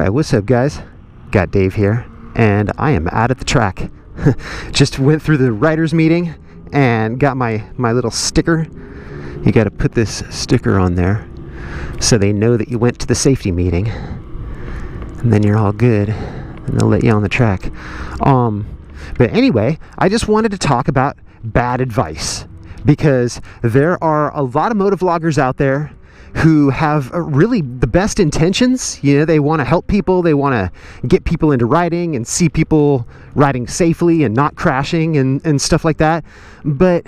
Alright, what's up guys? Got Dave here, and I am out at the track. Just went through the writers meeting and got my little sticker. You got to put this sticker on there so they know that you went to the safety meeting, and then you're all good, and they'll let you on the track. But anyway, I just wanted to talk about bad advice, because there are a lot of motovloggers out there who have really the best intentions. You know, they want to help people, they want to get people into riding and see people riding safely and not crashing and stuff like that, but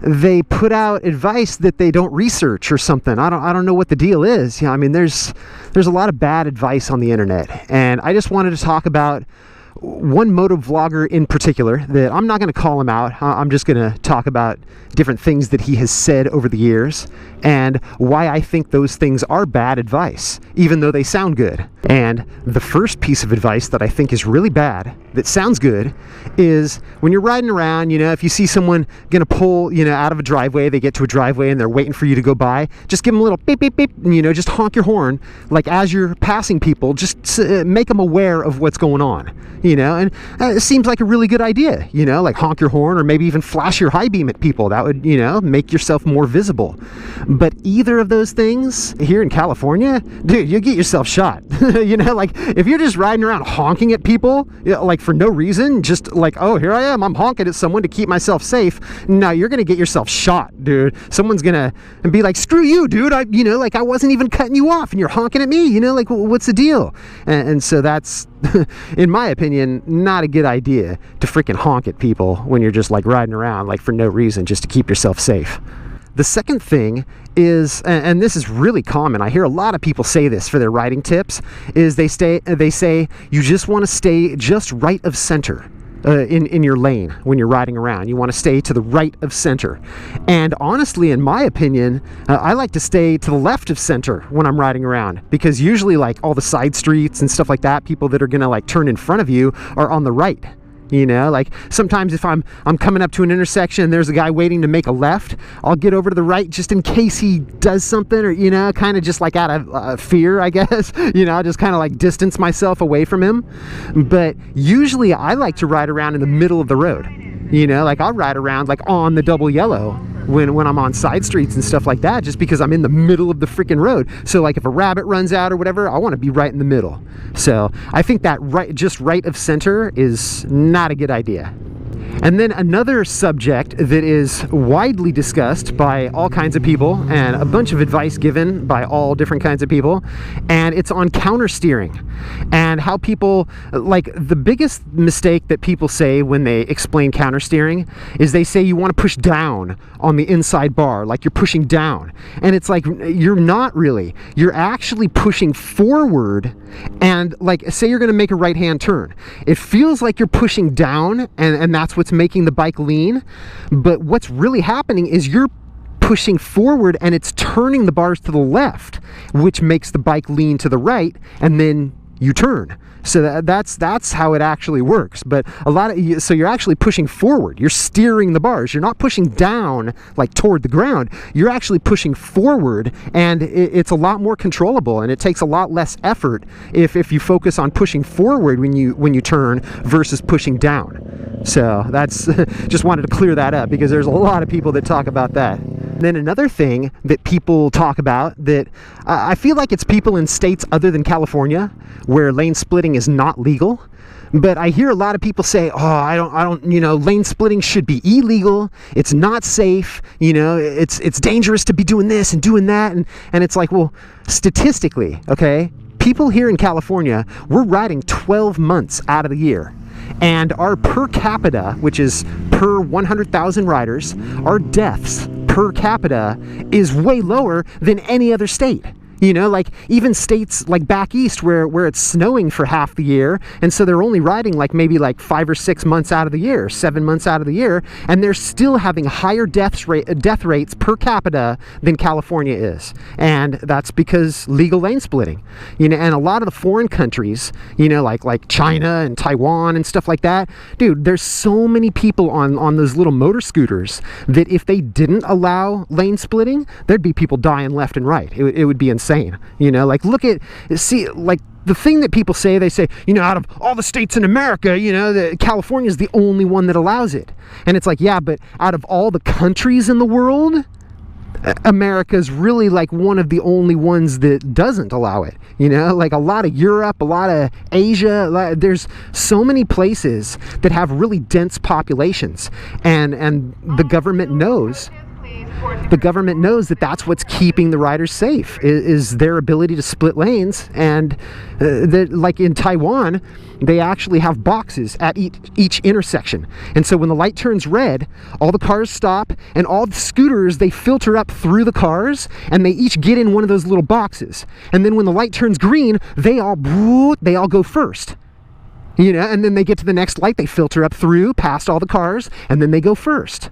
they put out advice that they don't research or something. I don't know what the deal is. You know, I mean, there's a lot of bad advice on the internet, and I just wanted to talk about one motovlogger in particular that I'm not going to call him out. I'm just going to talk about different things that he has said over the years and why I think those things are bad advice, even though they sound good. And the first piece of advice that I think is really bad, that sounds good, is when you're riding around, you know, if you see someone going to pull, you know, out of a driveway, they get to a driveway and they're waiting for you to go by, just give them a little beep, beep, beep, and, you know, just honk your horn, like as you're passing people, just make them aware of what's going on. You know, and it seems like a really good idea, you know, like honk your horn or maybe even flash your high beam at people. That would, you know, make yourself more visible. But either of those things here in California, dude, you get yourself shot. You know, like if you're just riding around honking at people, you know, like for no reason, just like, oh, here I am, I'm honking at someone to keep myself safe. No, you're going to get yourself shot, dude. Someone's going to be like, screw you, dude. You know, like I wasn't even cutting you off and you're honking at me, you know, like what's the deal? And so that's, in my opinion, not a good idea to freaking honk at people when you're just like riding around like for no reason, just to keep yourself safe. The second thing is, and this is really common, I hear a lot of people say this for their riding tips, is they say you just want to stay just right of center. In your lane when you're riding around. You want to stay to the right of center. And honestly, in my opinion, I like to stay to the left of center when I'm riding around, because usually like all the side streets and stuff like that, people that are gonna like turn in front of you are on the right. You know, like sometimes if I'm coming up to an intersection and there's a guy waiting to make a left, I'll get over to the right just in case he does something, or, you know, kind of just like out of fear, I guess. You know, I just kind of like distance myself away from him. But usually I like to ride around in the middle of the road. You know, like I'll ride around like on the double yellow when I'm on side streets and stuff like that, just because I'm in the middle of the freaking road. So like if a rabbit runs out or whatever, I want to be right in the middle. So I think that just right of center is not a good idea. And then another subject that is widely discussed by all kinds of people, and a bunch of advice given by all different kinds of people, and it's on counter steering, and how people, like the biggest mistake that people say when they explain counter steering is they say you want to push down on the inside bar, like you're pushing down. And it's like, you're not really. You're actually pushing forward, and like say you're going to make a right-hand turn. It feels like you're pushing down, and that's what's making the bike lean, but what's really happening is you're pushing forward and it's turning the bars to the left, which makes the bike lean to the right, and then you turn. So that's how it actually works. But so you're actually pushing forward. You're steering the bars. You're not pushing down like toward the ground. You're actually pushing forward, and it's a lot more controllable, and it takes a lot less effort if you focus on pushing forward when you turn versus pushing down. So that's just wanted to clear that up, because there's a lot of people that talk about that. And then another thing that people talk about that I feel like it's people in states other than California where lane splitting is not legal. But I hear a lot of people say, oh, I don't, you know, lane splitting should be illegal. It's not safe. You know, it's dangerous to be doing this and doing that. And it's like, well, statistically, okay, people here in California, we're riding 12 months out of the year. And our per capita, which is per 100,000 riders, our deaths per capita is way lower than any other state. You know, like even states like back east where it's snowing for half the year, and so they're only riding like maybe like 5 or 6 months out of the year, 7 months out of the year, and they're still having higher death rates per capita than California is. And that's because legal lane splitting. You know, and a lot of the foreign countries, you know, like China and Taiwan and stuff like that, dude, there's so many people on those little motor scooters that if they didn't allow lane splitting, there'd be people dying left and right. It would be insane. You know, like see, like the thing that people say, they say, you know, out of all the states in America, you know, California is the only one that allows it. And it's like, yeah, but out of all the countries in the world, America's really like one of the only ones that doesn't allow it. You know, like a lot of Europe, a lot of Asia, there's so many places that have really dense populations, and the government knows that that's what's keeping the riders safe, is their ability to split lanes. And like in Taiwan, they actually have boxes at each intersection. And so when the light turns red, all the cars stop, and all the scooters, they filter up through the cars, and they each get in one of those little boxes. And then when the light turns green, they all go first. You know, and then they get to the next light, they filter up through past all the cars, and then they go first.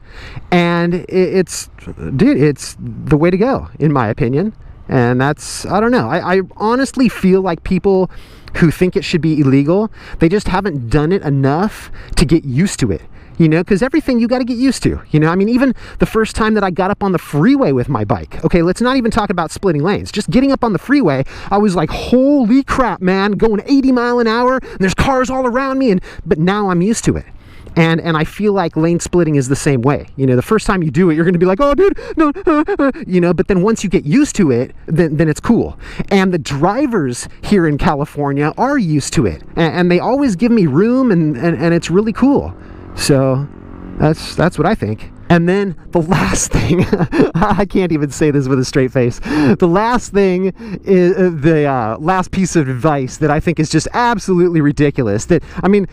And it's the way to go, in my opinion. And that's, I don't know, I honestly feel like people who think it should be illegal, they just haven't done it enough to get used to it. You know, because everything you got to get used to. You know, I mean, even the first time that I got up on the freeway with my bike. Okay, let's not even talk about splitting lanes. Just getting up on the freeway, I was like, holy crap, man, going 80 miles an hour, and there's cars all around me. But now I'm used to it. And I feel like lane splitting is the same way. You know, the first time you do it, you're going to be like, oh, dude, no, you know, but then once you get used to it, then it's cool. And the drivers here in California are used to it. And they always give me room, and it's really cool. So that's what I think. And then the last thing, I can't even say this with a straight face. The last thing is the last piece of advice that I think is just absolutely ridiculous. That, I mean,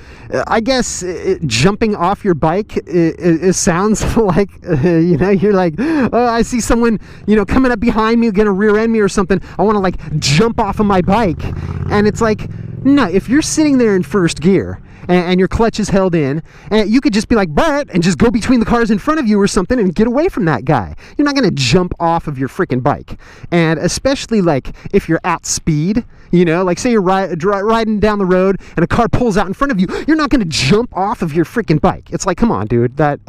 I guess jumping off your bike, it sounds like, you know, you're like, oh, I see someone, you know, coming up behind me, gonna rear end me or something. I want to like jump off of my bike. And it's like, no, if you're sitting there in first gear, and your clutch is held in, and you could just be like, but, and just go between the cars in front of you or something and get away from that guy. You're not going to jump off of your freaking bike. And especially like if you're at speed, you know, like say you're riding down the road and a car pulls out in front of you, you're not going to jump off of your freaking bike. It's like, come on, dude, that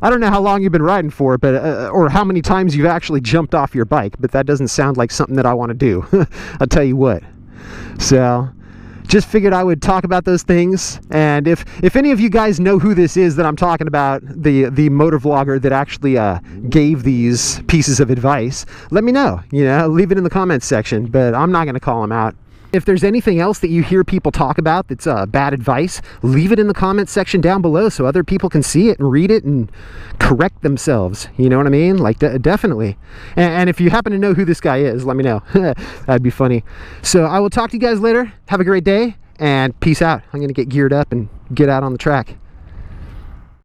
I don't know how long you've been riding for, but or how many times you've actually jumped off your bike, but that doesn't sound like something that I want to do. I'll tell you what. So just figured I would talk about those things. And if any of you guys know who this is that I'm talking about, the motor vlogger that actually gave these pieces of advice, let me know. You know, leave it in the comments section, but I'm not going to call him out. If there's anything else that you hear people talk about that's bad advice, leave it in the comments section down below so other people can see it and read it and correct themselves. You know what I mean? Like, definitely. And if you happen to know who this guy is, let me know. That'd be funny. So I will talk to you guys later. Have a great day and peace out. I'm going to get geared up and get out on the track.